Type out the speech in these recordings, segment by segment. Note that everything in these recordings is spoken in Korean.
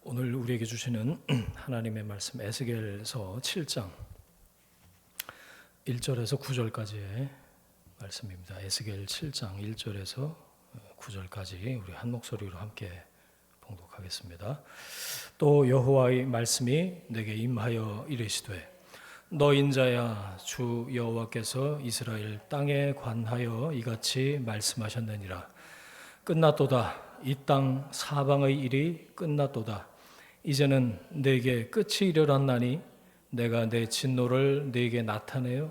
오늘 우리에게 주시는 하나님의 말씀 에스겔서 7장 1절에서 9절까지의 말씀입니다. 에스겔 7장 1절에서 9절까지 우리 한 목소리로 함께 봉독하겠습니다. 또 여호와의 말씀이 내게 임하여 이르시되 너 인자야 주 여호와께서 이스라엘 땅에 관하여 이같이 말씀하셨느니라. 끝났도다. 이 땅 사방의 일이 끝났도다. 이제는 내게 끝이 이르렀나니 내가 내 진노를 내게 나타내어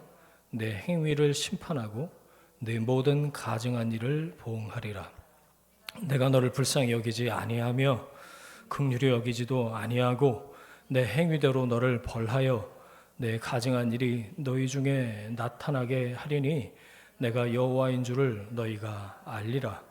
내 행위를 심판하고 내 모든 가증한 일을 보응하리라. 내가 너를 불쌍히 여기지 아니하며 긍휼히 여기지도 아니하고 내 행위대로 너를 벌하여 내 가증한 일이 너희 중에 나타나게 하리니 내가 여호와인 줄을 너희가 알리라.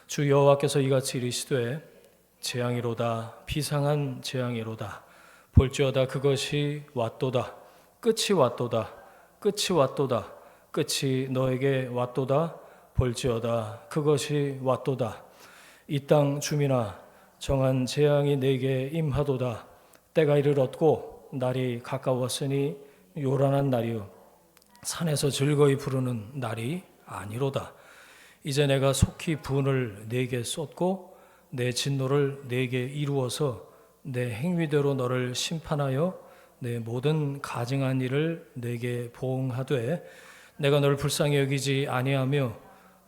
주 여호와께서 이같이 이르시되 재앙이로다. 비상한 재앙이로다. 볼지어다. 그것이 왔도다. 끝이 왔도다. 끝이 왔도다. 끝이 너에게 왔도다. 볼지어다. 그것이 왔도다. 이 땅 주민아 정한 재앙이 내게 임하도다. 때가 이르렀고 날이 가까웠으니 요란한 날이요 산에서 즐거이 부르는 날이 아니로다. 이제 내가 속히 분을 내게 쏟고 내 진노를 내게 이루어서 내 행위대로 너를 심판하여 내 모든 가증한 일을 내게 보응하되 내가 너를 불쌍히 여기지 아니하며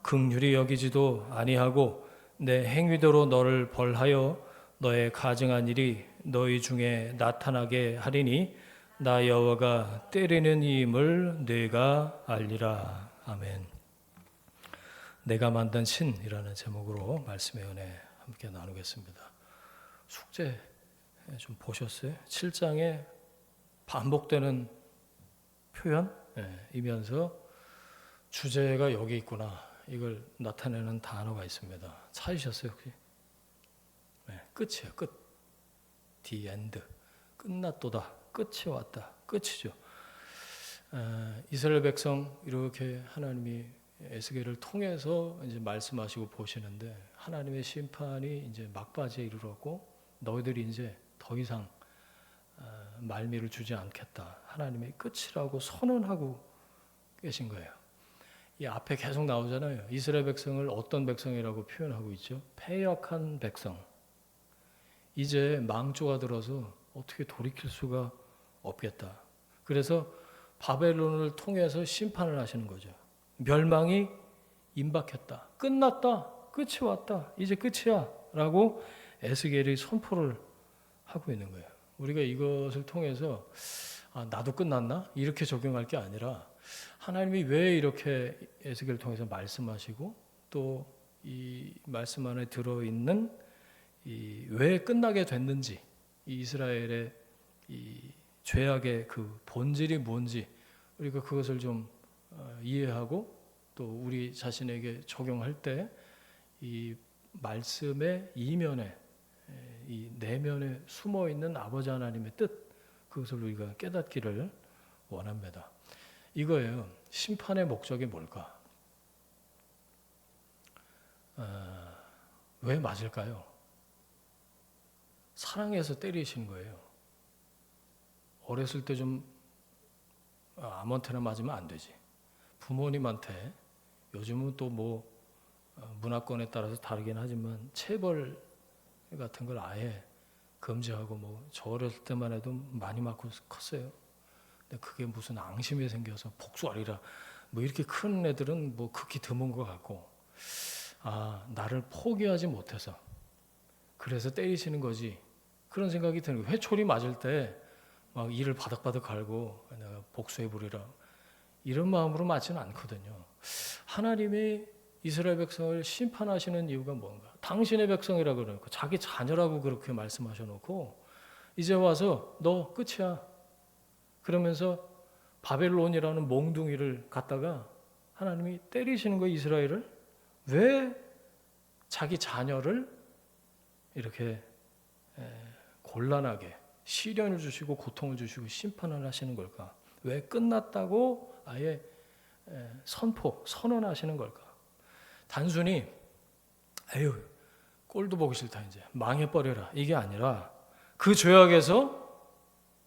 긍휼히 여기지도 아니하고 내 행위대로 너를 벌하여 너의 가증한 일이 너희 중에 나타나게 하리니 나 여호와가 때리는 이임을 네가 알리라. 아멘. 내가 만든 신이라는 제목으로 말씀의 은혜 함께 나누겠습니다. 숙제 좀 보셨어요? 7장에 반복되는 표현이면서 주제가 여기 있구나 이걸 나타내는 단어가 있습니다. 찾으셨어요 혹시? 끝이에요. 끝. The end. 끝났도다. 끝이 왔다. 끝이죠. 이스라엘 백성 이렇게 하나님이 에스겔을 통해서 이제 말씀하시고 보시는데 하나님의 심판이 이제 막바지에 이르렀고 너희들이 이제 더 이상 말미를 주지 않겠다. 하나님의 끝이라고 선언하고 계신 거예요. 이 앞에 계속 나오잖아요. 이스라엘 백성을 어떤 백성이라고 표현하고 있죠? 패역한 백성. 이제 망조가 들어서 어떻게 돌이킬 수가 없겠다. 그래서 바벨론을 통해서 심판을 하시는 거죠. 멸망이 임박했다. 끝났다. 끝이 왔다. 이제 끝이야. 라고 에스겔이 선포를 하고 있는 거예요. 우리가 이것을 통해서 나도 끝났나? 이렇게 적용할 게 아니라 하나님이 왜 이렇게 에스겔을 통해서 말씀하시고 또 이 말씀 안에 들어있는 왜 끝나게 됐는지 이 이스라엘의 이 죄악의 그 본질이 뭔지 우리가 그것을 좀 이해하고 또 우리 자신에게 적용할 때 이 말씀의 이면에 이 내면에 숨어 있는 아버지 하나님의 뜻 그것을 우리가 깨닫기를 원합니다. 이거예요. 심판의 목적이 뭘까? 왜 맞을까요? 사랑해서 때리신 거예요. 어렸을 때 좀 아무한테나 맞으면 안 되지. 부모님한테 요즘은 또 뭐 문화권에 따라서 다르긴 하지만 체벌 같은 걸 아예 금지하고 뭐 저 어렸을 때만 해도 많이 맞고 컸어요. 근데 그게 무슨 앙심이 생겨서 복수하리라 뭐 이렇게 큰 애들은 뭐 극히 드문 것 같고 나를 포기하지 못해서 그래서 때리시는 거지 그런 생각이 드는 거예요. 회초리 맞을 때 막 이를 바닥바닥 갈고 내가 복수해 보리라 이런 마음으로 맞지는 않거든요. 하나님이 이스라엘 백성을 심판하시는 이유가 뭔가? 당신의 백성이라 그러고 자기 자녀라고 그렇게 말씀하셔놓고 이제 와서 너 끝이야. 그러면서 바벨론이라는 몽둥이를 갖다가 하나님이 때리시는 거예요. 이스라엘을. 왜 자기 자녀를 이렇게 곤란하게 시련을 주시고 고통을 주시고 심판을 하시는 걸까? 왜 끝났다고 아예 선언하시는 걸까? 단순히 에휴 꼴도 보기 싫다 이제 망해버려라 이게 아니라 그 죄악에서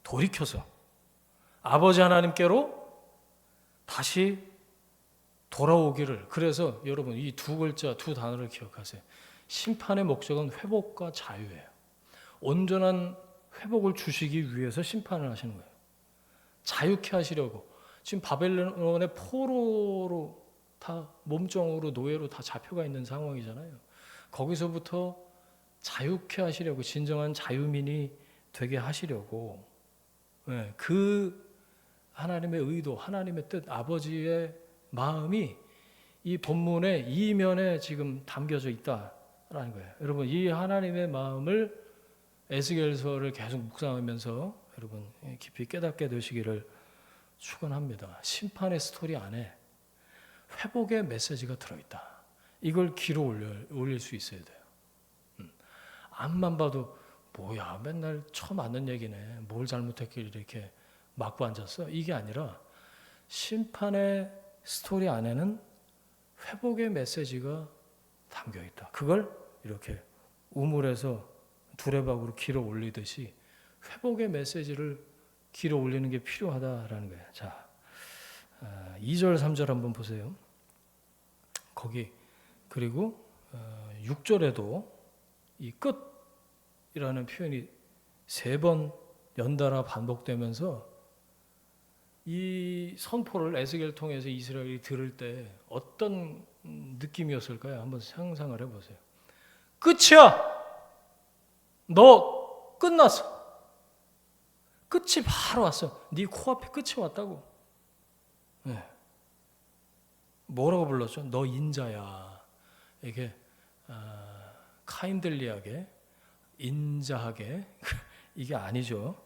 돌이켜서 아버지 하나님께로 다시 돌아오기를. 그래서 여러분 이 두 글자, 두 단어를 기억하세요. 심판의 목적은 회복과 자유예요. 온전한 회복을 주시기 위해서 심판을 하시는 거예요. 자유케 하시려고. 지금 바벨론의 포로로 다 몸종으로 노예로 다 잡혀가 있는 상황이잖아요. 거기서부터 자유케 하시려고, 진정한 자유민이 되게 하시려고, 그 하나님의 의도, 하나님의 뜻, 아버지의 마음이 이 본문의 이면에 지금 담겨져 있다라는 거예요. 여러분 이 하나님의 마음을 에스겔서를 계속 묵상하면서 여러분 깊이 깨닫게 되시기를 축원합니다. 심판의 스토리 안에 회복의 메시지가 들어있다. 이걸 귀로 올릴 수 있어야 돼요. 앞만 봐도 뭐야 맨날 처음 아는 얘기네. 뭘 잘못했길래 이렇게 막고 앉았어? 이게 아니라 심판의 스토리 안에는 회복의 메시지가 담겨 있다. 그걸 이렇게 우물에서 두레박으로 길어 올리듯이 회복의 메시지를 길어 올리는 게 필요하다라는 거예요. 자, 2절 3절 한번 보세요. 거기 그리고 6절에도 이 끝이라는 표현이 3번 연달아 반복되면서 이 선포를 에스겔을 통해서 이스라엘이 들을 때 어떤 느낌이었을까요? 한번 상상을 해보세요. 끝이야! 너 끝났어. 끝이 바로 왔어. 네 코앞에 끝이 왔다고. 네. 뭐라고 불렀죠? 너 인자야. 이게 카인들리하게 인자하게 이게 아니죠.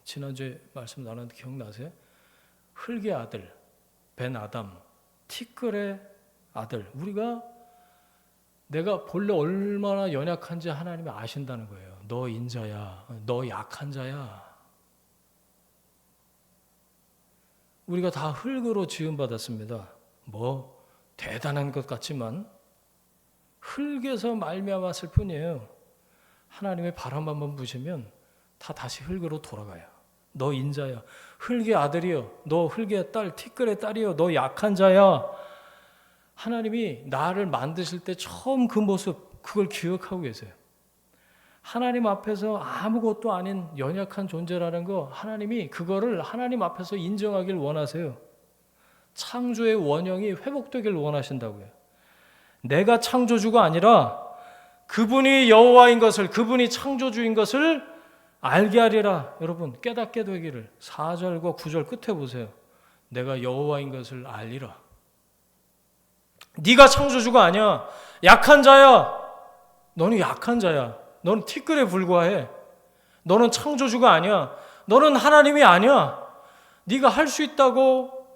지난주에 말씀 나눴는데 기억나세요? 흙의 아들 벤 아담, 티끌의 아들. 우리가 내가 본래 얼마나 연약한지 하나님이 아신다는 거예요. 너 인자야. 너 약한 자야. 우리가 다 흙으로 지음받았습니다. 뭐 대단한 것 같지만 흙에서 말미암았을 뿐이에요. 하나님의 바람 한번 부시면 다 다시 흙으로 돌아가요. 너 인자야. 흙의 아들이여. 너 흙의 딸, 티끌의 딸이여. 너 약한 자야. 하나님이 나를 만드실 때 처음 그 모습, 그걸 기억하고 계세요. 하나님 앞에서 아무것도 아닌 연약한 존재라는 거, 하나님이 그거를 하나님 앞에서 인정하길 원하세요. 창조의 원형이 회복되길 원하신다고요. 내가 창조주가 아니라 그분이 여호와인 것을, 그분이 창조주인 것을 알게 하리라. 여러분 깨닫게 되기를. 4절과 9절 끝에 보세요. 내가 여호와인 것을 알리라. 네가 창조주가 아니야. 약한 자야. 너는 약한 자야. 너는 티끌에 불과해. 너는 창조주가 아니야. 너는 하나님이 아니야. 네가 할 수 있다고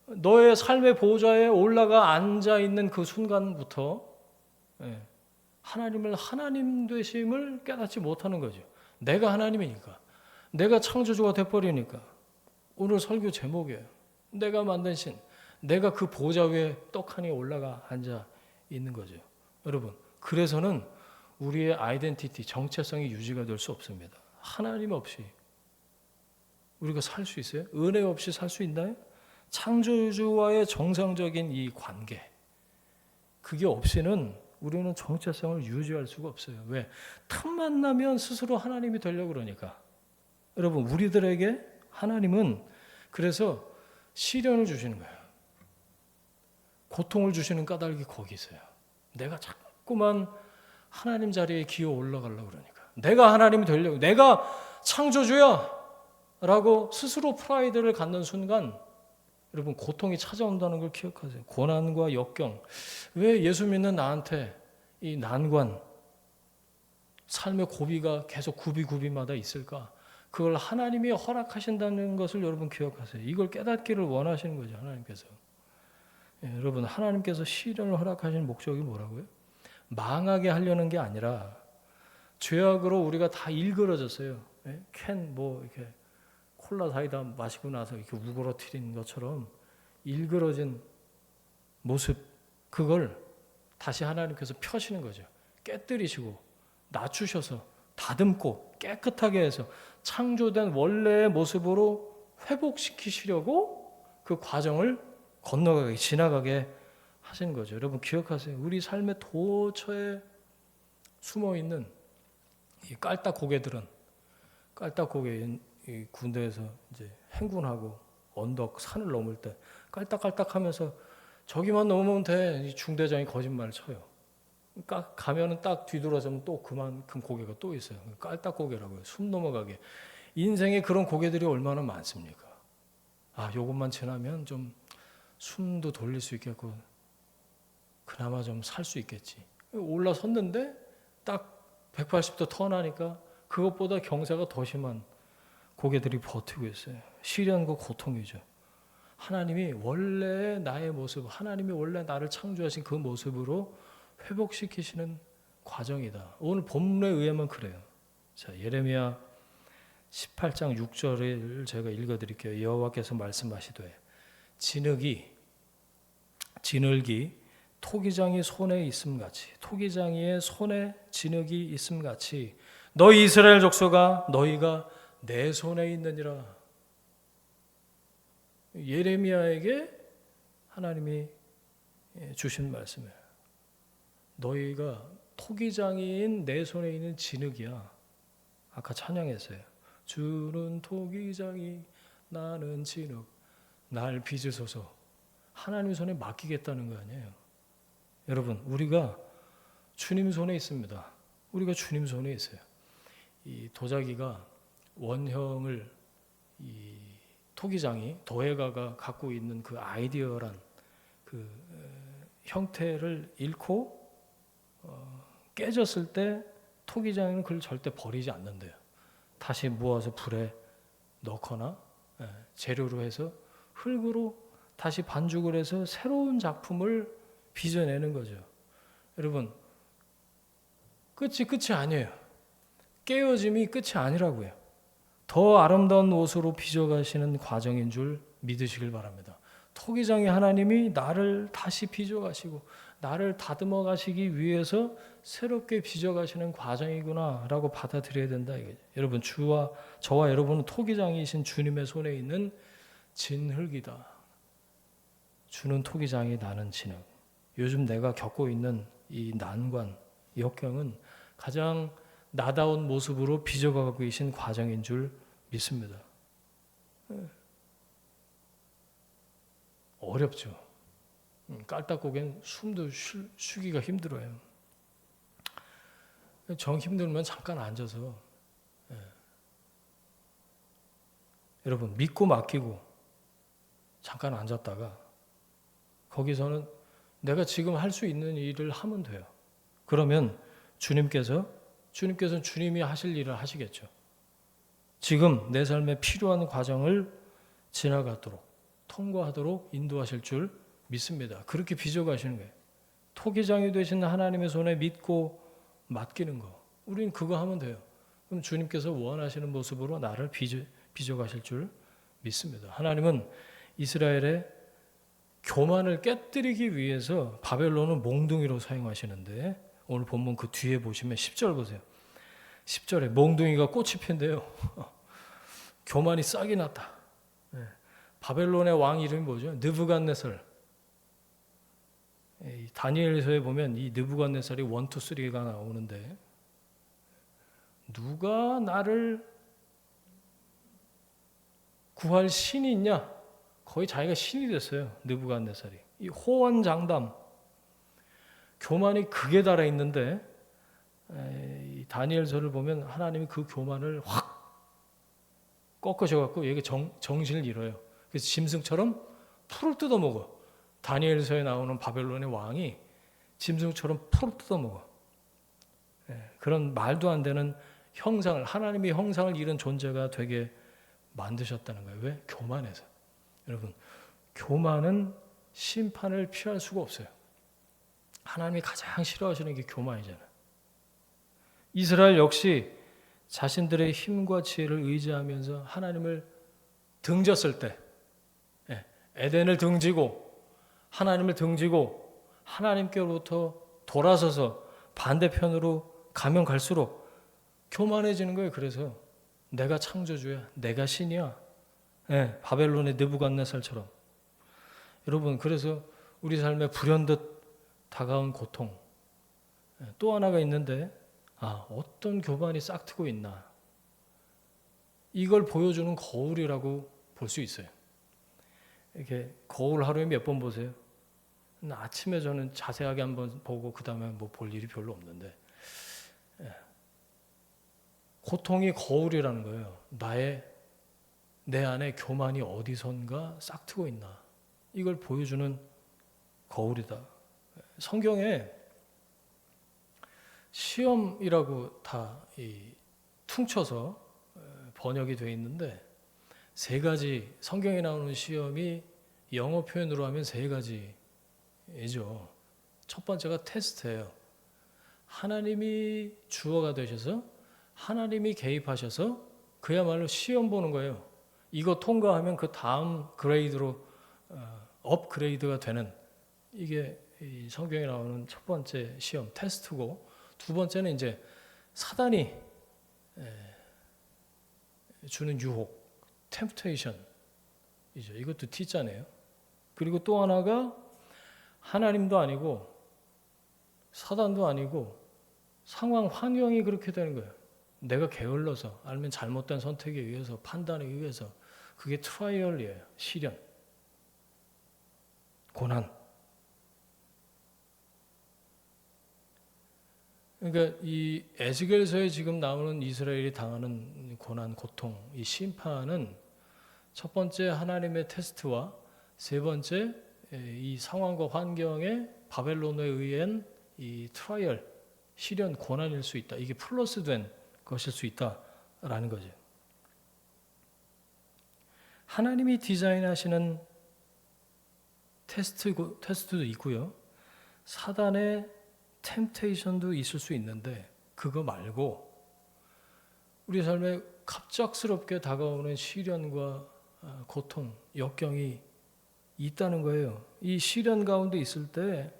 너의 삶의 보좌에 올라가 앉아 있는 그 순간부터 하나님을 하나님 되심을 깨닫지 못하는 거죠. 내가 하나님이니까. 내가 창조주가 돼버리니까. 오늘 설교 제목이에요. 내가 만든 신. 내가 그 보좌 위에 떡하니 올라가 앉아 있는 거죠. 여러분, 그래서는 우리의 아이덴티티, 정체성이 유지가 될 수 없습니다. 하나님 없이 우리가 살 수 있어요? 은혜 없이 살 수 있나요? 창조주와의 정상적인 이 관계, 그게 없이는 우리는 정체성을 유지할 수가 없어요. 왜? 틈만 나면 스스로 하나님이 되려고 그러니까. 여러분, 우리들에게 하나님은 그래서 시련을 주시는 거예요. 고통을 주시는 까닭이 거기 있어요. 내가 자꾸만 하나님 자리에 기어 올라가려고 그러니까. 내가 하나님이 되려고, 내가 창조주야 라고 스스로 프라이드를 갖는 순간 여러분 고통이 찾아온다는 걸 기억하세요. 고난과 역경. 왜 예수 믿는 나한테 이 난관, 삶의 고비가 계속 구비마다 있을까? 그걸 하나님이 허락하신다는 것을 여러분 기억하세요. 이걸 깨닫기를 원하시는 거죠. 하나님께서. 여러분, 하나님께서 시련을 허락하시는 목적이 뭐라고요? 망하게 하려는 게 아니라 죄악으로 우리가 다 일그러졌어요. 캔 뭐 이렇게 콜라 사이다 마시고 나서 이렇게 우그러뜨린 것처럼 일그러진 모습, 그걸 다시 하나님께서 펴시는 거죠. 깨뜨리시고 낮추셔서 다듬고 깨끗하게 해서 창조된 원래의 모습으로 회복시키시려고 그 과정을 건너가게 지나가게 하신 거죠. 여러분 기억하세요. 우리 삶의 도처에 숨어있는 이 깔딱고개들은 깔딱고개 이 군대에서 이제 행군하고 언덕 산을 넘을 때 깔딱깔딱하면서 저기만 넘으면 돼. 이 중대장이 거짓말을 쳐요. 가면은 딱 뒤돌아서면 또 그만큼 고개가 또 있어요. 깔딱고개라고요. 숨 넘어가게. 인생에 그런 고개들이 얼마나 많습니까? 아, 요것만 지나면 좀 숨도 돌릴 수 있겠고 그나마 좀 살 수 있겠지. 올라섰는데 딱 180도 턴하니까 그것보다 경사가 더 심한 고개들이 버티고 있어요. 시련과 고통이죠. 하나님이 원래 나의 모습, 하나님이 원래 나를 창조하신 그 모습으로 회복시키시는 과정이다. 오늘 본문에 의하면 그래요. 자, 예레미야 18장 6절을 제가 읽어드릴게요. 여호와께서 말씀하시되 진흙이 토기장이 손에 있음 같이 토기장이의 손에 진흙이 있음 같이 너희 이스라엘 족속아 너희가 내 손에 있느니라. 예레미야에게 하나님이 주신 말씀이에요. 너희가 토기장이인 내 손에 있는 진흙이야. 아까 찬양했어요. 주는 토기장이 나는 진흙 날 빚으소서. 하나님 손에 맡기겠다는 거 아니에요. 여러분 우리가 주님 손에 있습니다. 우리가 주님 손에 있어요. 이 도자기가 원형을 이 토기장이 도예가가 갖고 있는 그 아이디어란 그 형태를 잃고 깨졌을 때 토기장은 그걸 절대 버리지 않는데요. 다시 모아서 불에 넣거나 재료로 해서 흙으로 다시 반죽을 해서 새로운 작품을 빚어내는 거죠. 여러분 끝이 아니에요. 깨어짐이 끝이 아니라고요. 더 아름다운 옷으로 빚어가시는 과정인 줄 믿으시길 바랍니다. 토기장의 하나님이 나를 다시 빚어가시고 나를 다듬어 가시기 위해서 새롭게 빚어가시는 과정이구나라고 받아들여야 된다 이거죠. 여러분 저와 여러분은 토기장이신 주님의 손에 있는 진흙이다. 주는 토기장이 나는 진흙. 요즘 내가 겪고 있는 이 난관, 역경은 가장 나다운 모습으로 빚어가고 계신 과정인 줄 믿습니다. 어렵죠. 깔딱고개는 숨도 쉬기가 힘들어요. 정 힘들면 잠깐 앉아서 여러분 믿고 맡기고 잠깐 앉았다가 거기서는 내가 지금 할 수 있는 일을 하면 돼요. 그러면 주님께서는 주님이 하실 일을 하시겠죠. 지금 내 삶에 필요한 과정을 지나가도록 통과하도록 인도하실 줄 믿습니다. 그렇게 빚어가시는 거예요. 토기장이 되신 하나님의 손에 믿고 맡기는 거. 우리는 그거 하면 돼요. 그럼 주님께서 원하시는 모습으로 나를 빚어가실 줄 믿습니다. 하나님은 이스라엘의 교만을 깨뜨리기 위해서 바벨론을 몽둥이로 사용하시는데 오늘 본문 그 뒤에 보시면 10절 보세요. 10절에 몽둥이가 꽃이 핀데요. 교만이 싹이 났다. 바벨론의 왕 이름이 뭐죠? 느부갓네살. 다니엘서에 보면 이 느부갓네살이 1, 2, 3가 나오는데 누가 나를 구할 신이 있냐? 거의 자기가 신이 됐어요. 느부갓네살이. 이 호언장담, 교만이 극에 달해 있는데 이 다니엘서를 보면 하나님이 그 교만을 확 꺾으셔갖고 얘가 정신을 잃어요. 그래서 짐승처럼 풀을 뜯어먹어. 다니엘서에 나오는 바벨론의 왕이 짐승처럼 풀을 뜯어먹어. 그런 말도 안 되는 형상을 하나님의 형상을 잃은 존재가 되게 만드셨다는 거예요. 왜? 교만해서. 여러분 교만은 심판을 피할 수가 없어요. 하나님이 가장 싫어하시는 게 교만이잖아요. 이스라엘 역시 자신들의 힘과 지혜를 의지하면서 하나님을 등졌을 때 에덴을 등지고 하나님을 등지고 하나님께로부터 돌아서서 반대편으로 가면 갈수록 교만해지는 거예요. 그래서 내가 창조주야, 내가 신이야. 예, 바벨론의 느부갓네살처럼. 여러분, 그래서 우리 삶에 불현듯 다가온 고통, 또 하나가 있는데, 어떤 교만이 싹트고 있나, 이걸 보여주는 거울이라고 볼 수 있어요. 이렇게 거울 하루에 몇 번 보세요? 아침에 저는 자세하게 한번 보고 그 다음에 뭐 볼 일이 별로 없는데, 고통이 거울이라는 거예요. 내 안에 교만이 어디선가 싹트고 있나, 이걸 보여주는 거울이다. 성경에 시험이라고 다 퉁쳐서 번역이 되어 있는데, 세 가지, 성경에 나오는 시험이 영어 표현으로 하면 세 가지죠. 첫 번째가 테스트예요. 하나님이 주어가 되셔서 하나님이 개입하셔서 그야말로 시험 보는 거예요. 이거 통과하면 그 다음 그레이드로 업그레이드가 되는, 이게 이 성경에 나오는 첫 번째 시험, 테스트고, 두 번째는 이제 사단이 주는 유혹, temptation이죠. 이것도 T자네요. 그리고 또 하나가 하나님도 아니고 사단도 아니고 상황, 환경이 그렇게 되는 거예요. 내가 게을러서, 아니면 잘못된 선택에 의해서, 판단에 의해서. 그게 트라이얼이에요. 시련, 고난. 그러니까 이 에스겔서에 지금 나오는 이스라엘이 당하는 고난, 고통, 이 심판은 첫 번째 하나님의 테스트와 세 번째 이 상황과 환경에 바벨론에 의한 이 트라이얼, 시련, 고난일 수 있다. 이게 플러스된 것일 수 있다라는 거죠. 하나님이 디자인하시는 테스트도 있고요. 사단의 템테이션도 있을 수 있는데, 그거 말고 우리 삶에 갑작스럽게 다가오는 시련과 고통, 역경이 있다는 거예요. 이 시련 가운데 있을 때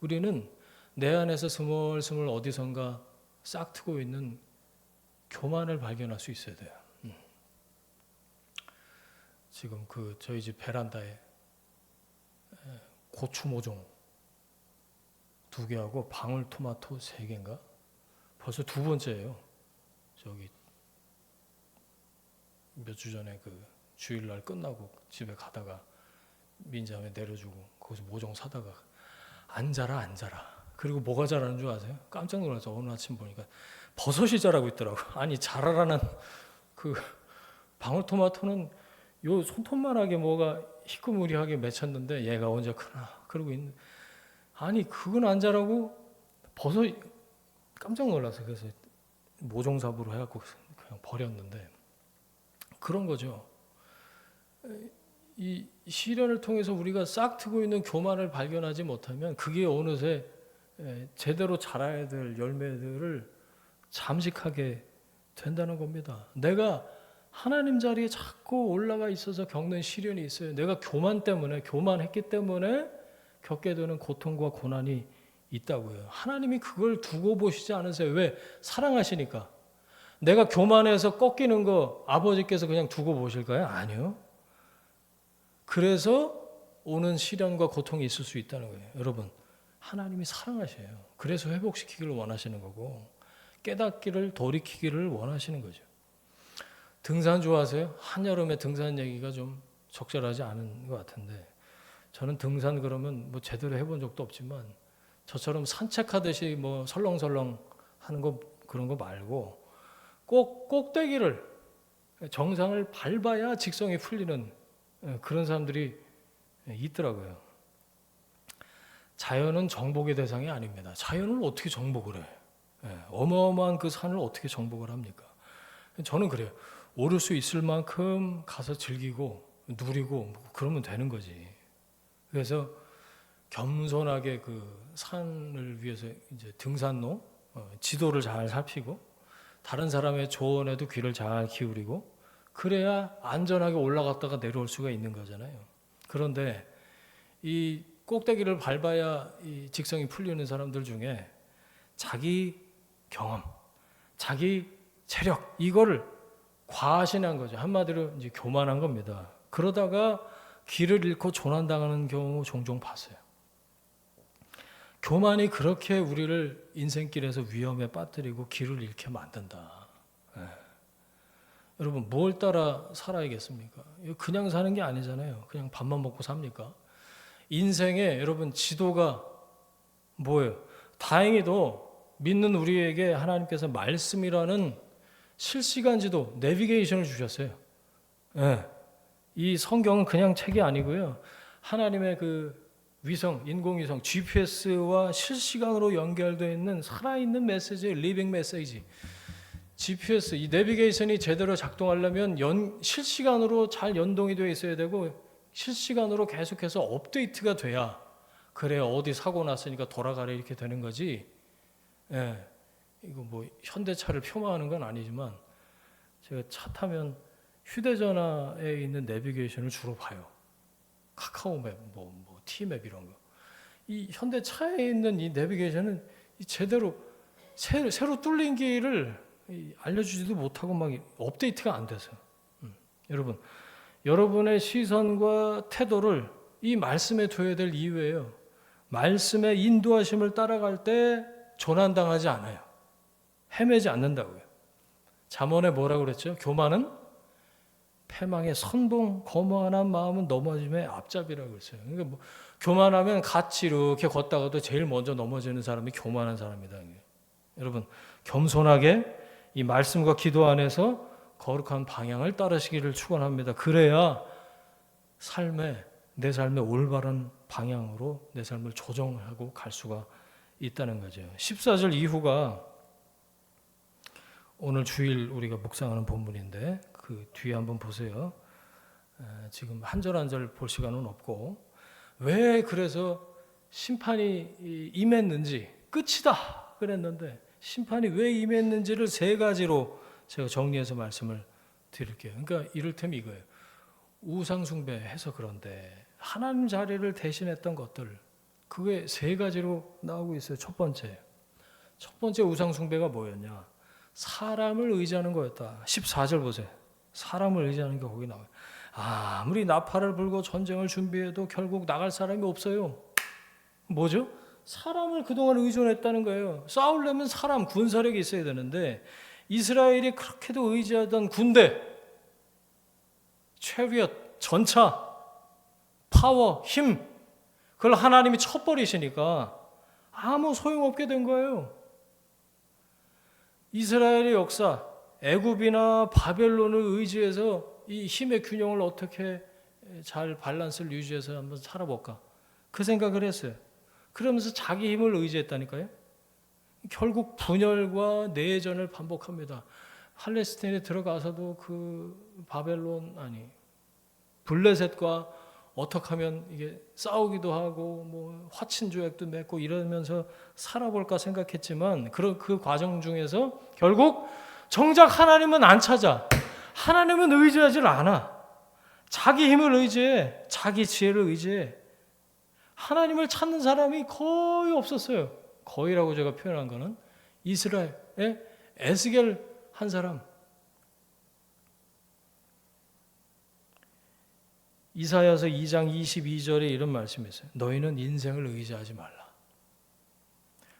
우리는 내 안에서 스멀스멀 어디선가 싹트고 있는 교만을 발견할 수 있어야 돼요. 지금 저희 집 베란다에 고추 모종 2개하고 방울토마토 3개인가? 벌써 2번째예요. 저기 몇 주 전에 주일날 끝나고 집에 가다가 민자매 내려주고 거기서 모종 사다가 안 자라. 그리고 뭐가 자라는 줄 아세요? 깜짝 놀라서 어느 아침 보니까 버섯이 자라고 있더라고. 아니, 자라라는 방울토마토는 요 손톱만하게 뭐가 희끄무리하게 맺혔는데 얘가 언제 크나 그러고 있는. 아니, 그건 안 자라고 버섯. 깜짝 놀라서 그래서 모종삽으로 해갖고 그냥 버렸는데, 그런 거죠. 이 시련을 통해서 우리가 싹트고 있는 교만을 발견하지 못하면 그게 어느새 제대로 자라야 될 열매들을 잠식하게 된다는 겁니다. 내가 하나님 자리에 자꾸 올라가 있어서 겪는 시련이 있어요. 내가 교만했기 때문에 겪게 되는 고통과 고난이 있다고요. 하나님이 그걸 두고 보시지 않으세요. 왜? 사랑하시니까. 내가 교만해서 꺾이는 거 아버지께서 그냥 두고 보실까요? 아니요. 그래서 오는 시련과 고통이 있을 수 있다는 거예요. 여러분, 하나님이 사랑하셔요. 그래서 회복시키기를 원하시는 거고, 깨닫기를, 돌이키기를 원하시는 거죠. 등산 좋아하세요? 한여름에 등산 얘기가 좀 적절하지 않은 것 같은데, 저는 등산 그러면 뭐 제대로 해본 적도 없지만, 저처럼 산책하듯이 뭐 설렁설렁 하는 거, 그런 거 말고 꼭 꼭대기를, 정상을 밟아야 직성이 풀리는 그런 사람들이 있더라고요. 자연은 정복의 대상이 아닙니다. 자연을 어떻게 정복을 해? 어마어마한 그 산을 어떻게 정복을 합니까? 저는 그래요. 오를 수 있을 만큼 가서 즐기고 누리고 그러면 되는 거지. 그래서 겸손하게 그 산을 위해서 이제 등산로, 지도를 잘 살피고 다른 사람의 조언에도 귀를 잘 기울이고 그래야 안전하게 올라갔다가 내려올 수가 있는 거잖아요. 그런데 이 꼭대기를 밟아야 이 직성이 풀리는 사람들 중에 자기 경험, 자기 체력 이거를 과신한 거죠. 한마디로 이제 교만한 겁니다. 그러다가 길을 잃고 조난당하는 경우 종종 봤어요. 교만이 그렇게 우리를 인생길에서 위험에 빠뜨리고 길을 잃게 만든다. 예. 여러분 뭘 따라 살아야겠습니까? 이거 그냥 사는 게 아니잖아요. 그냥 밥만 먹고 삽니까? 인생에 여러분 지도가 뭐예요? 다행히도 믿는 우리에게 하나님께서 말씀이라는 실시간 지도, 내비게이션을 주셨어요. 예. 이 성경은 그냥 책이 아니고요. 하나님의 그 위성, 인공위성, GPS와 실시간으로 연결되어 있는 살아있는 메시지, 리빙 메시지. GPS, 이 내비게이션이 제대로 작동하려면 실시간으로 잘 연동이 되어 있어야 되고 실시간으로 계속해서 업데이트가 돼야 그래야 어디 사고 났으니까 돌아가래 이렇게 되는 거지. 예. 이거 뭐 현대차를 폄하하는 건 아니지만 제가 차 타면 휴대전화에 있는 내비게이션을 주로 봐요. 카카오맵, 뭐 T맵 이런 거. 이 현대차에 있는 이 내비게이션은 제대로 새로 뚫린 길을 알려주지도 못하고 막 업데이트가 안 돼서. 여러분, 여러분의 시선과 태도를 이 말씀에 둬야 될 이유예요. 말씀의 인도하심을 따라갈 때 조난당하지 않아요. 헤매지 않는다고요. 잠언에 뭐라고 그랬죠? 교만은 패망의 선봉, 거만한 마음은 넘어짐의 앞잡이라고 그랬어요. 그러니까 뭐 교만하면 같이 이렇게 걷다가도 제일 먼저 넘어지는 사람이 교만한 사람이다. 여러분 겸손하게 이 말씀과 기도 안에서 거룩한 방향을 따르시기를 축원합니다. 그래야 내 삶의 올바른 방향으로 내 삶을 조정하고 갈 수가 있다는 거죠. 14절 이후가 오늘 주일 우리가 묵상하는 본문인데 그 뒤에 한번 보세요. 지금 한 절 한 절 볼 시간은 없고 왜 그래서 심판이 임했는지 끝이다 그랬는데 심판이 왜 임했는지를 세 가지로 제가 정리해서 말씀을 드릴게요. 그러니까 이를테면 이거예요. 우상 숭배해서 그런데 하나님 자리를 대신했던 것들 그게 세 가지로 나오고 있어요. 첫 번째 우상 숭배가 뭐였냐? 사람을 의지하는 거였다. 14절 보세요. 사람을 의지하는 게 거기 나와요. 아무리 나팔을 불고 전쟁을 준비해도 결국 나갈 사람이 없어요. 뭐죠? 사람을 그동안 의존했다는 거예요. 싸우려면 사람, 군사력이 있어야 되는데 이스라엘이 그렇게도 의지하던 군대, 체리엇, 전차, 파워, 힘 그걸 하나님이 쳐버리시니까 아무 소용없게 된 거예요. 이스라엘의 역사, 애굽이나 바벨론을 의지해서 이 힘의 균형을 어떻게 잘 밸런스를 유지해서 한번 살아볼까? 그 생각을 했어요. 그러면서 자기 힘을 의지했다니까요. 결국 분열과 내전을 반복합니다. 팔레스타인에 들어가서도 그 블레셋과 어떻게 하면 이게 싸우기도 하고 뭐 화친 조약도 맺고 이러면서 살아볼까 생각했지만 그 과정 중에서 결국 정작 하나님은 안 찾아. 하나님은 의지하지 않아. 자기 힘을 의지해. 자기 지혜를 의지해. 하나님을 찾는 사람이 거의 없었어요. 거의라고 제가 표현한 거는 이스라엘의 에스겔 한 사람. 이사야서 2장 22절에 이런 말씀이 있어요. 너희는 인생을 의지하지 말라.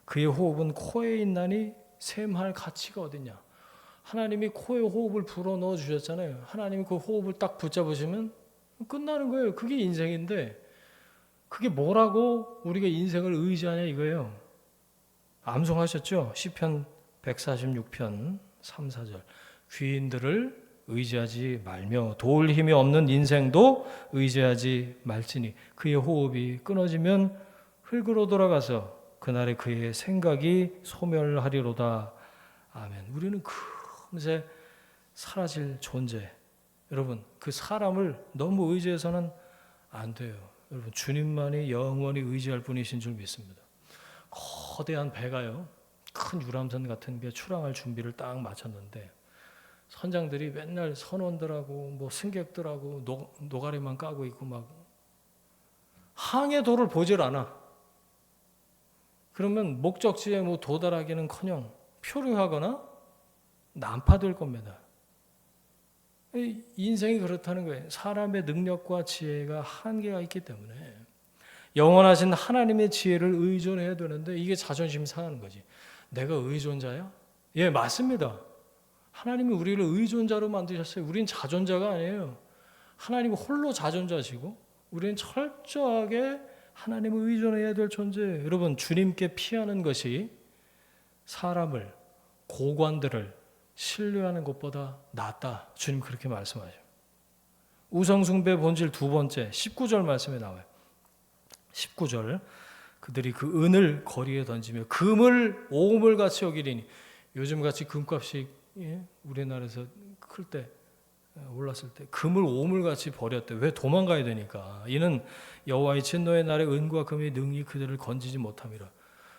그의 호흡은 코에 있나니 셈할 가치가 어딨냐. 하나님이 코에 호흡을 불어넣어 주셨잖아요. 하나님이 그 호흡을 딱 붙잡으시면 끝나는 거예요. 그게 인생인데 그게 뭐라고 우리가 인생을 의지하냐 이거예요. 암송하셨죠? 시편 146편 3, 4절 귀인들을 의지하지 말며 도울 힘이 없는 인생도 의지하지 말지니 그의 호흡이 끊어지면 흙으로 돌아가서 그날에 그의 생각이 소멸하리로다. 아멘. 우리는 금세 사라질 존재. 여러분 그 사람을 너무 의지해서는 안 돼요. 여러분 주님만이 영원히 의지할 분이신 줄 믿습니다. 거대한 배가요. 큰 유람선 같은 게 출항할 준비를 딱 마쳤는데 선장들이 맨날 선원들하고 뭐 승객들하고 노가리만 까고 있고 막 항해도를 보질 않아. 그러면 목적지에 뭐 도달하기는커녕 표류하거나 난파될 겁니다. 인생이 그렇다는 거예요. 사람의 능력과 지혜가 한계가 있기 때문에 영원하신 하나님의 지혜를 의존해야 되는데 이게 자존심 상하는 거지. 내가 의존자야? 예, 맞습니다. 하나님이 우리를 의존자로 만드셨어요. 우린 자존자가 아니에요. 하나님은 홀로 자존자시고 우리는 철저하게 하나님을 의존해야 될 존재예요. 여러분, 주님께 피하는 것이 사람을, 고관들을 신뢰하는 것보다 낫다. 주님 그렇게 말씀하셔요. 우상숭배 본질 두 번째 19절 말씀에 나와요. 19절 그들이 그 은을 거리에 던지며 금을 오물같이 여기리니 요즘같이 금값이 우리나라에서 클 때 올랐을 때 금을 오물같이 버렸대. 왜? 도망가야 되니까. 이는 여호와의 진노의 날에 은과 금이 능히 그들을 건지지 못함이라.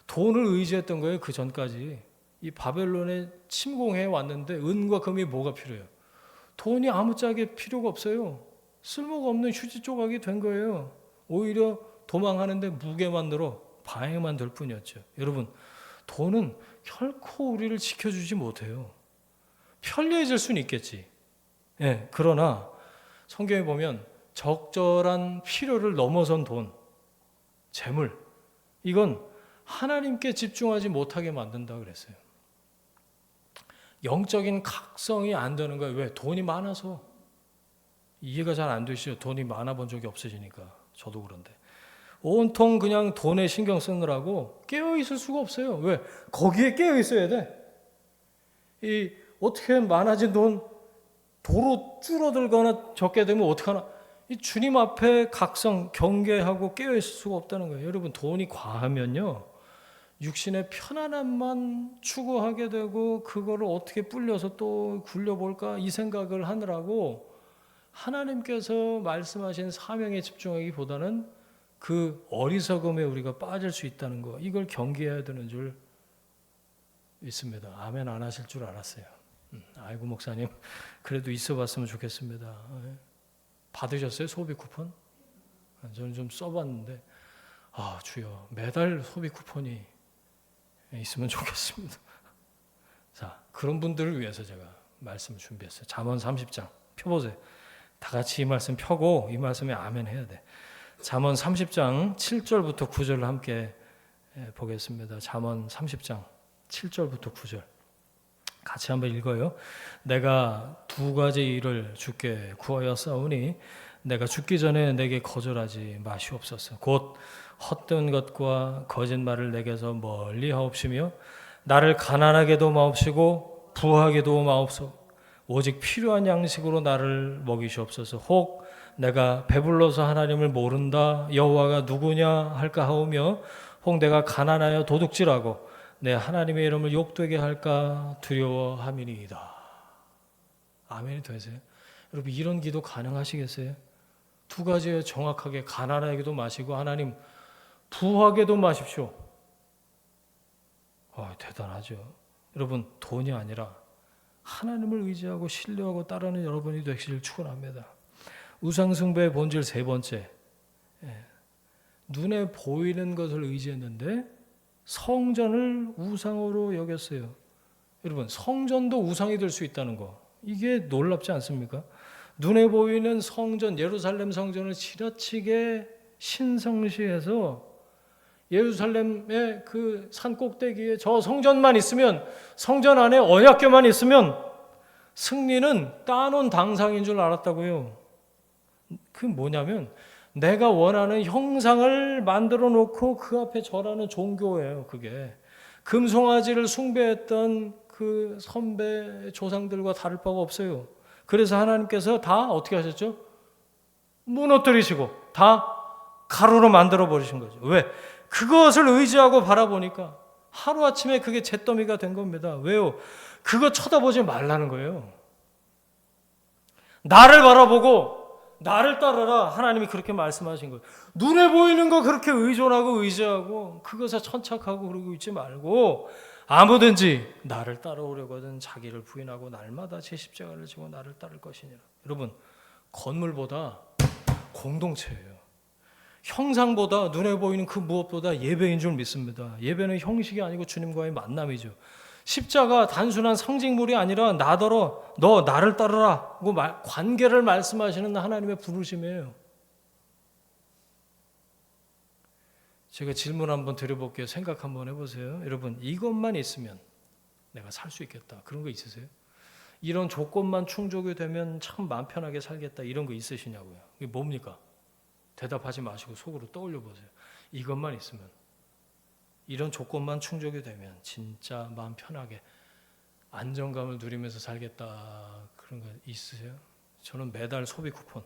돈을 의지했던 거예요. 그 전까지. 이 바벨론에 침공해 왔는데 은과 금이 뭐가 필요해요? 돈이 아무짝에 필요가 없어요. 쓸모가 없는 휴지 조각이 된 거예요. 오히려 도망하는데 무게만 늘어 방해만 될 뿐이었죠. 여러분, 돈은 결코 우리를 지켜주지 못해요. 편리해질 수는 있겠지. 예, 그러나 성경에 보면 적절한 필요를 넘어선 돈, 재물, 이건 하나님께 집중하지 못하게 만든다 그랬어요. 영적인 각성이 안 되는 거예요. 왜? 돈이 많아서. 이해가 잘 안 되시죠? 돈이 많아 본 적이 없으시니까. 저도 그런데. 온통 그냥 돈에 신경 쓰느라고 깨어 있을 수가 없어요. 왜? 거기에 깨어 있어야 돼. 이 어떻게 많아진 돈 도로 줄어들거나 적게 되면 어떡하나. 이 주님 앞에 각성, 경계하고 깨어 있을 수가 없다는 거예요. 여러분, 돈이 과하면요, 육신의 편안함만 추구하게 되고 그거를 어떻게 불려서 또 굴려볼까 이 생각을 하느라고 하나님께서 말씀하신 사명에 집중하기보다는 그 어리석음에 우리가 빠질 수 있다는 거, 이걸 경계해야 되는 줄 믿습니다. 아멘 안 하실 줄 알았어요. 아이고 목사님 그래도 있어 봤으면 좋겠습니다. 받으셨어요? 소비 쿠폰? 저는 좀 써봤는데 주여 매달 소비 쿠폰이 있으면 좋겠습니다. 자, 그런 분들을 위해서 제가 말씀을 준비했어요. 잠언 30장 펴보세요. 다 같이 이 말씀 펴고 이 말씀에 아멘 해야 돼. 잠언 30장 7절부터 9절을 함께 보겠습니다. 잠언 30장 7절부터 9절 같이 한번 읽어요. 내가 두 가지 일을 주께 구하여 싸우니 내가 죽기 전에 내게 거절하지 마시옵소서. 곧 헛된 것과 거짓말을 내게서 멀리 하옵시며 나를 가난하게도 마옵시고 부하게도 마옵소서. 오직 필요한 양식으로 나를 먹이시옵소서. 혹 내가 배불러서 하나님을 모른다 여호와가 누구냐 할까 하오며 혹 내가 가난하여 도둑질하고 내 하나님의 이름을 욕되게 할까 두려워함이니이다. 아멘이 되세요? 여러분, 이런 기도 가능하시겠어요? 두 가지에 정확하게 가난하게도 마시고 하나님 부하게도 마십시오. 대단하죠. 여러분, 돈이 아니라 하나님을 의지하고 신뢰하고 따르는 여러분이 되시길 축원합니다. 우상숭배의 본질 세 번째, 눈에 보이는 것을 의지했는데 성전을 우상으로 여겼어요. 여러분, 성전도 우상이 될 수 있다는 거, 이게 놀랍지 않습니까? 눈에 보이는 성전, 예루살렘 성전을 지나치게 신성시해서 예루살렘의 그 산 꼭대기에 저 성전만 있으면, 성전 안에 언약궤만 있으면 승리는 따놓은 당상인 줄 알았다고요. 그 뭐냐면 내가 원하는 형상을 만들어 놓고 그 앞에 절하는 종교예요. 그게 금송아지를 숭배했던 그 선배 조상들과 다를 바가 없어요. 그래서 하나님께서 다 어떻게 하셨죠? 무너뜨리시고 다 가루로 만들어 버리신 거죠. 왜? 그것을 의지하고 바라보니까 하루아침에 그게 잿더미가 된 겁니다. 왜요? 그거 쳐다보지 말라는 거예요. 나를 바라보고 나를 따르라. 하나님이 그렇게 말씀하신 거예요. 눈에 보이는 거 그렇게 의존하고 의지하고 그것에 천착하고 그러고 있지 말고 아무든지 나를 따라오려거든 자기를 부인하고 날마다 제 십자가를 지고 나를 따를 것이니라. 여러분, 건물보다 공동체예요. 형상보다 눈에 보이는 그 무엇보다 예배인 줄 믿습니다. 예배는 형식이 아니고 주님과의 만남이죠. 십자가 단순한 상징물이 아니라 나더러 너 나를 따르라 고 관계를 말씀하시는 하나님의 부르심이에요. 제가 질문 한번 드려볼게요. 생각 한번 해보세요. 여러분, 이것만 있으면 내가 살 수 있겠다. 그런 거 있으세요? 이런 조건만 충족이 되면 참 마음 편하게 살겠다. 이런 거 있으시냐고요. 이게 뭡니까? 대답하지 마시고 속으로 떠올려 보세요. 이것만 있으면, 이런 조건만 충족이 되면 진짜 마음 편하게 안정감을 누리면서 살겠다. 그런 거 있으세요? 저는 매달 소비 쿠폰.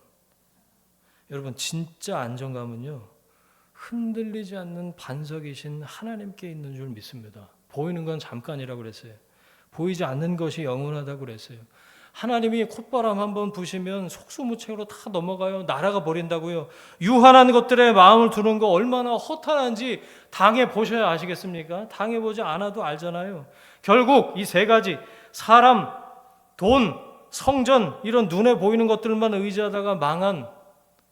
여러분, 진짜 안정감은요, 흔들리지 않는 반석이신 하나님께 있는 줄 믿습니다. 보이는 건 잠깐이라고 그랬어요. 보이지 않는 것이 영원하다고 그랬어요. 하나님이 콧바람 한번 부시면 속수무책으로 다 넘어가요. 날아가 버린다고요. 유한한 것들에 마음을 두는 거 얼마나 허탈한지 당해보셔야 아시겠습니까? 당해보지 않아도 알잖아요. 결국 이 세 가지, 사람, 돈, 성전, 이런 눈에 보이는 것들만 의지하다가 망한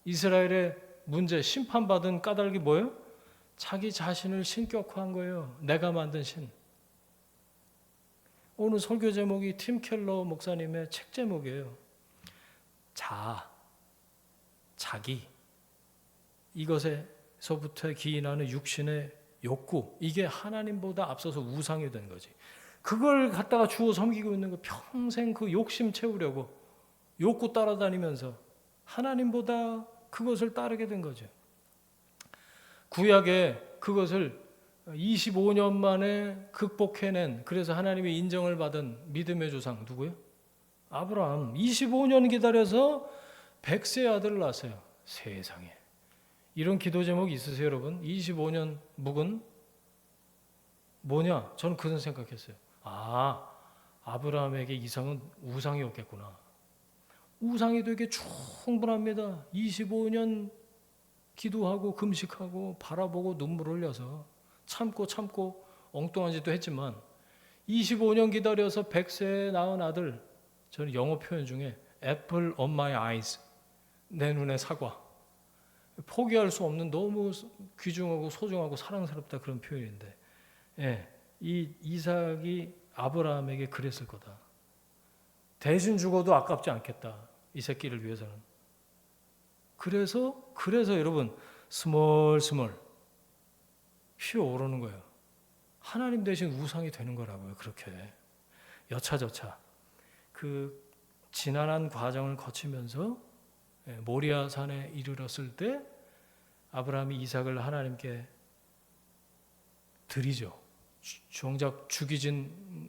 이스라엘의 문제, 심판받은 까닭이 뭐예요? 자기 자신을 신격화한 거예요. 내가 만든 신. 오늘 설교 제목이 팀 켈러 목사님의 책 제목이에요. 자기. 이것에서부터 기인하는 육신의 욕구. 이게 하나님보다 앞서서 우상이 된 거지. 그걸 갖다가 주워 섬기고 있는 거, 평생 그 욕심 채우려고 욕구 따라다니면서 하나님보다 그것을 따르게 된 거죠. 구약에 그것을 25년 만에 극복해낸, 그래서 하나님의 인정을 받은 믿음의 조상 누구예요? 아브라함. 25년 기다려서 100세 아들을 낳았어요. 세상에. 이런 기도 제목이 있으세요, 여러분? 25년 묵은 뭐냐? 저는 그런 생각했어요. 아브라함에게 이상은 우상이었겠구나. 우상이 되게 충분합니다. 25년 기도하고 금식하고 바라보고 눈물 흘려서 참고 엉뚱한 짓도 했지만 25년 기다려서 100세에 낳은 아들, 저는 영어 표현 중에 apple on my eyes, 내 눈의 사과, 포기할 수 없는 너무 귀중하고 소중하고 사랑스럽다, 그런 표현인데, 이 이삭이 아브라함에게 그랬을 거다. 대신 죽어도 아깝지 않겠다, 이 새끼를 위해서는. 그래서 여러분, 스멀스멀 휘어오르는 거예요. 하나님 대신 우상이 되는 거라고요. 그렇게 여차저차 그 지난한 과정을 거치면서 모리아 산에 이르렀을 때 아브라함이 이삭을 하나님께 드리죠. 정작 죽이진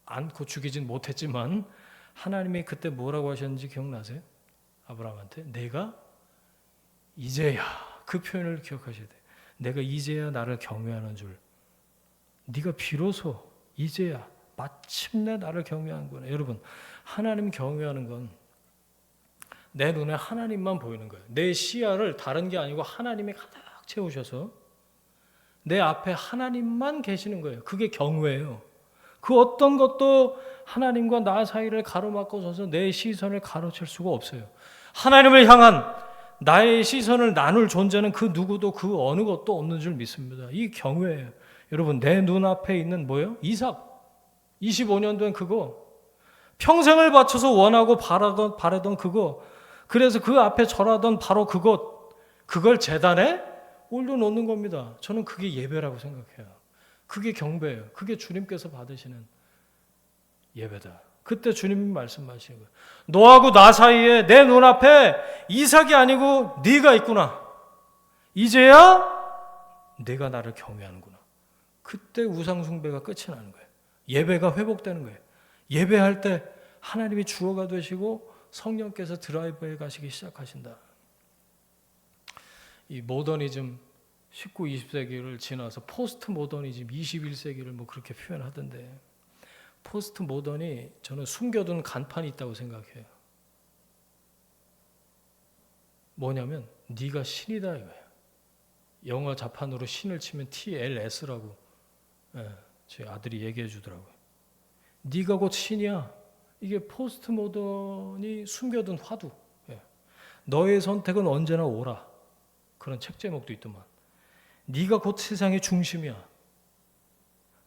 않고 죽이진 못했지만 하나님이 그때 뭐라고 하셨는지 기억나세요? 아브라함한테 내가 이제야, 그 표현을 기억하셔야 돼요. 내가 이제야 나를 경외하는 줄. 네가 비로소 이제야 마침내 나를 경외하는구나. 여러분, 하나님 경외하는 건 내 눈에 하나님만 보이는 거예요. 내 시야를 다른 게 아니고 하나님이 가득 채우셔서 내 앞에 하나님만 계시는 거예요. 그게 경외예요. 그 어떤 것도 하나님과 나 사이를 가로막고 서서 내 시선을 가로챌 수가 없어요. 하나님을 향한 나의 시선을 나눌 존재는 그 누구도 그 어느 것도 없는 줄 믿습니다. 이 경외예요. 여러분, 내 눈앞에 있는 뭐예요? 이삭. 25년 된 그거. 평생을 바쳐서 원하고 바라던 그거. 그래서 그 앞에 절하던 바로 그걸 제단에 올려놓는 겁니다. 저는 그게 예배라고 생각해요. 그게 경배예요. 그게 주님께서 받으시는 예배다. 그때 주님이 말씀하시는 거예요. 너하고 나 사이에 내 눈앞에 이삭이 아니고 네가 있구나. 이제야 내가 나를 경외하는구나. 그때 우상 숭배가 끝이 나는 거예요. 예배가 회복되는 거예요. 예배할 때 하나님이 주어가 되시고 성령께서 드라이브에 가시기 시작하신다. 이 모더니즘 19, 20세기를 지나서 포스트 모더니즘 21세기를 뭐 그렇게 표현하던데, 포스트 모던이 저는 숨겨둔 간판이 있다고 생각해요. 뭐냐면 네가 신이다 이거예요. 영어 자판으로 신을 치면 TLS라고 제 아들이 얘기해 주더라고요. 네가 곧 신이야. 이게 포스트 모던이 숨겨둔 화두. 너의 선택은 언제나 옳아. 그런 책 제목도 있더만. 네가 곧 세상의 중심이야.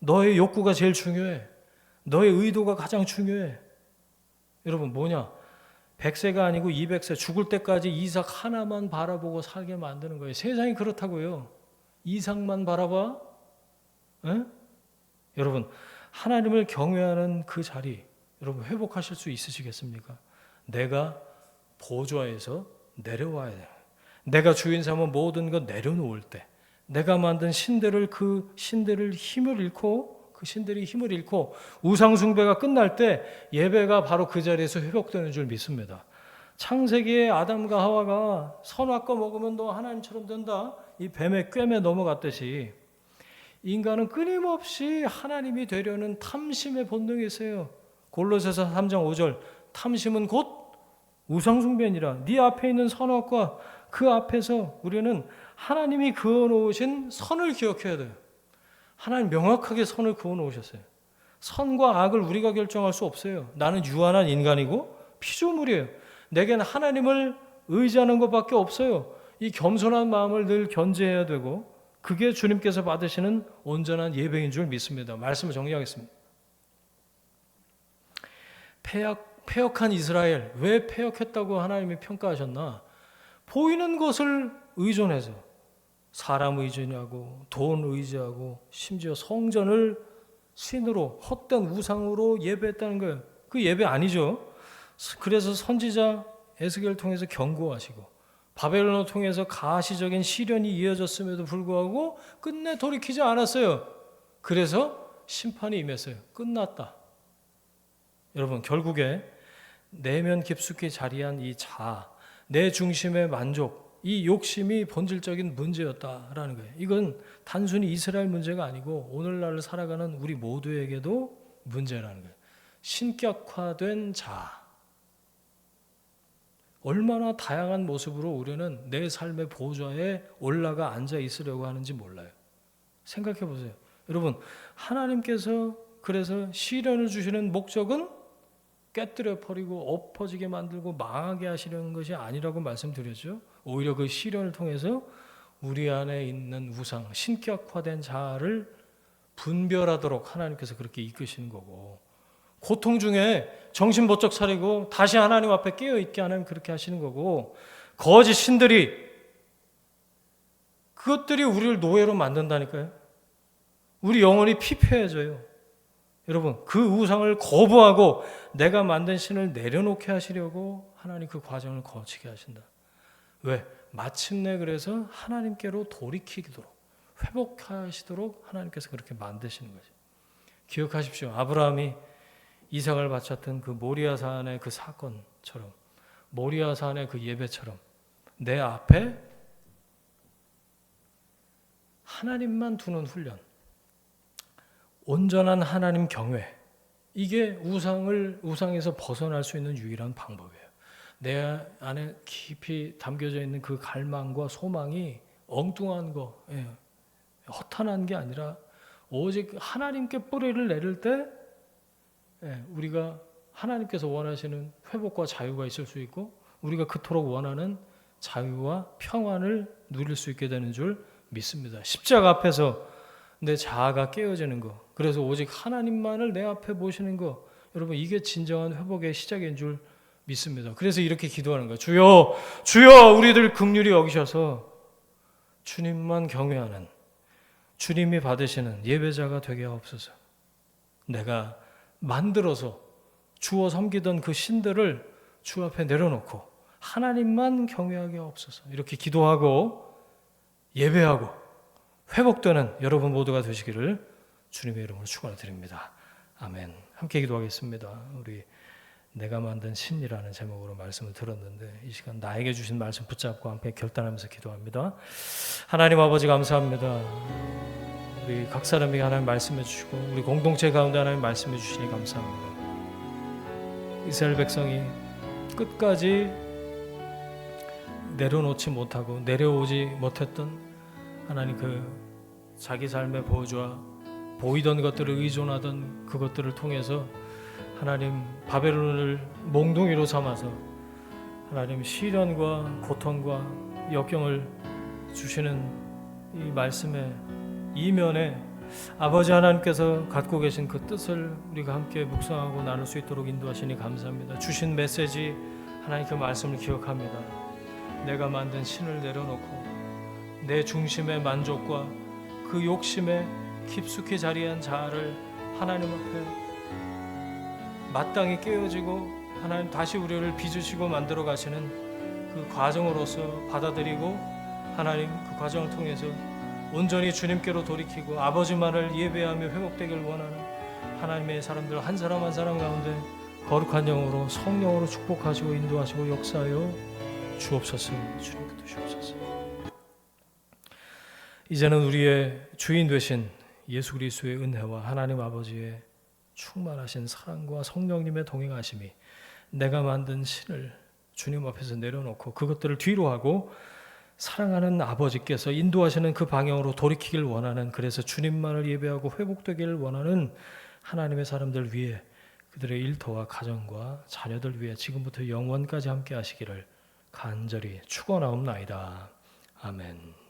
너의 욕구가 제일 중요해. 너의 의도가 가장 중요해. 여러분 뭐냐? 100세가 아니고 200세 죽을 때까지 이삭 하나만 바라보고 살게 만드는 거예요. 세상이 그렇다고요. 이삭만 바라봐? 에? 여러분 하나님을 경외하는 그 자리 여러분 회복하실 수 있으시겠습니까? 내가 보좌에서 내려와야 돼요. 내가 주인 삼은 모든 것 내려놓을 때 내가 만든 신들을 그 신들을 힘을 잃고 그 신들이 힘을 잃고 우상 숭배가 끝날 때 예배가 바로 그 자리에서 회복되는 줄 믿습니다. 창세기에 아담과 하와가 선악과 먹으면 너 하나님처럼 된다. 이 뱀의 꿰매 넘어갔듯이 인간은 끊임없이 하나님이 되려는 탐심의 본능이 있어요. 골로새서 3장 5절 탐심은 곧 우상 숭배니라. 네 앞에 있는 선악과 그 앞에서 우리는 하나님이 그어놓으신 선을 기억해야 돼요. 하나님 명확하게 선을 그어놓으셨어요. 선과 악을 우리가 결정할 수 없어요. 나는 유한한 인간이고 피조물이에요. 내게는 하나님을 의지하는 것밖에 없어요. 이 겸손한 마음을 늘 견제해야 되고 그게 주님께서 받으시는 온전한 예배인 줄 믿습니다. 말씀을 정리하겠습니다. 패역한 이스라엘, 왜 패역했다고 하나님이 평가하셨나? 보이는 것을 의존해서 사람 의존하고 돈 의지하고 심지어 성전을 신으로 헛된 우상으로 예배했다는 거예요. 그 예배 아니죠. 그래서 선지자 에스겔을 통해서 경고하시고 바벨론을 통해서 가시적인 시련이 이어졌음에도 불구하고 끝내 돌이키지 않았어요. 그래서 심판이 임했어요. 끝났다. 여러분 결국에 내면 깊숙이 자리한 이 자아, 내 중심의 만족, 이 욕심이 본질적인 문제였다라는 거예요. 이건 단순히 이스라엘 문제가 아니고 오늘날 살아가는 우리 모두에게도 문제라는 거예요. 신격화된 자아. 얼마나 다양한 모습으로 우리는 내 삶의 보좌에 올라가 앉아 있으려고 하는지 몰라요. 생각해 보세요. 여러분 하나님께서 그래서 시련을 주시는 목적은 깨뜨려 버리고 엎어지게 만들고 망하게 하시려는 것이 아니라고 말씀드렸죠. 오히려 그 시련을 통해서 우리 안에 있는 우상, 신격화된 자아를 분별하도록 하나님께서 그렇게 이끄시는 거고, 고통 중에 정신 번쩍 차리고 다시 하나님 앞에 깨어있게 하나님 그렇게 하시는 거고, 거짓 신들이 그것들이 우리를 노예로 만든다니까요. 우리 영혼이 피폐해져요. 여러분 그 우상을 거부하고 내가 만든 신을 내려놓게 하시려고 하나님 그 과정을 거치게 하신다. 왜? 마침내 그래서 하나님께로 돌이키도록 회복하시도록 하나님께서 그렇게 만드시는 거죠. 기억하십시오. 아브라함이 이삭을 바쳤던 그 모리아산의 그 사건처럼, 모리아산의 그 예배처럼 내 앞에 하나님만 두는 훈련, 온전한 하나님 경외, 이게 우상에서 벗어날 수 있는 유일한 방법이에요. 내 안에 깊이 담겨져 있는 그 갈망과 소망이 엉뚱한 거, 허탄한 게 아니라 오직 하나님께 뿌리를 내릴 때 우리가 하나님께서 원하시는 회복과 자유가 있을 수 있고 우리가 그토록 원하는 자유와 평안을 누릴 수 있게 되는 줄 믿습니다. 십자가 앞에서 내 자아가 깨어지는 거, 그래서 오직 하나님만을 내 앞에 모시는 거, 여러분 이게 진정한 회복의 시작인 줄 믿습니다. 그래서 이렇게 기도하는 거예요. 주여, 주여, 우리들 긍휼히 여기셔서 주님만 경외하는, 주님이 받으시는 예배자가 되게 하옵소서. 내가 만들어서 주어 섬기던 그 신들을 주 앞에 내려놓고 하나님만 경외하게 하옵소서. 이렇게 기도하고 예배하고 회복되는 여러분 모두가 되시기를 주님의 이름으로 축원드립니다. 아멘. 함께 기도하겠습니다. 우리 내가 만든 신이라는 제목으로 말씀을 들었는데 이 시간 나에게 주신 말씀 붙잡고 함께 결단하면서 기도합니다. 하나님 아버지 감사합니다. 우리 각 사람에게 하나님 말씀해 주시고 우리 공동체 가운데 하나님 말씀해 주시니 감사합니다. 이스라엘 백성이 끝까지 내려놓지 못하고 내려오지 못했던 하나님 그 자기 삶의 보좌, 보이던 것들을 의존하던 그것들을 통해서 하나님 바벨론을 몽둥이로 삼아서 하나님 시련과 고통과 역경을 주시는 이 말씀의 이면에 아버지 하나님께서 갖고 계신 그 뜻을 우리가 함께 묵상하고 나눌 수 있도록 인도하시니 감사합니다. 주신 메시지 하나님 그 말씀을 기억합니다. 내가 만든 신을 내려놓고 내 중심의 만족과 그 욕심에 깊숙이 자리한 자아를 하나님 앞에 마땅히 깨어지고 하나님 다시 우리를 빚으시고 만들어 가시는 그 과정으로서 받아들이고 하나님 그 과정을 통해서 온전히 주님께로 돌이키고 아버지만을 예배하며 회복되길 원하는 하나님의 사람들 한 사람 한 사람 가운데 거룩한 영으로 성령으로 축복하시고 인도하시고 역사하여 주옵소서. 주님께도 주옵소서. 이제는 우리의 주인 되신 예수 그리스도의 은혜와 하나님 아버지의 충만하신 사랑과 성령님의 동행하심이 내가 만든 신을 주님 앞에서 내려놓고 그것들을 뒤로 하고 사랑하는 아버지께서 인도하시는 그 방향으로 돌이키길 원하는, 그래서 주님만을 예배하고 회복되기를 원하는 하나님의 사람들 위해 그들의 일터와 가정과 자녀들 위해 지금부터 영원까지 함께 하시기를 간절히 축원하옵나이다. 아멘.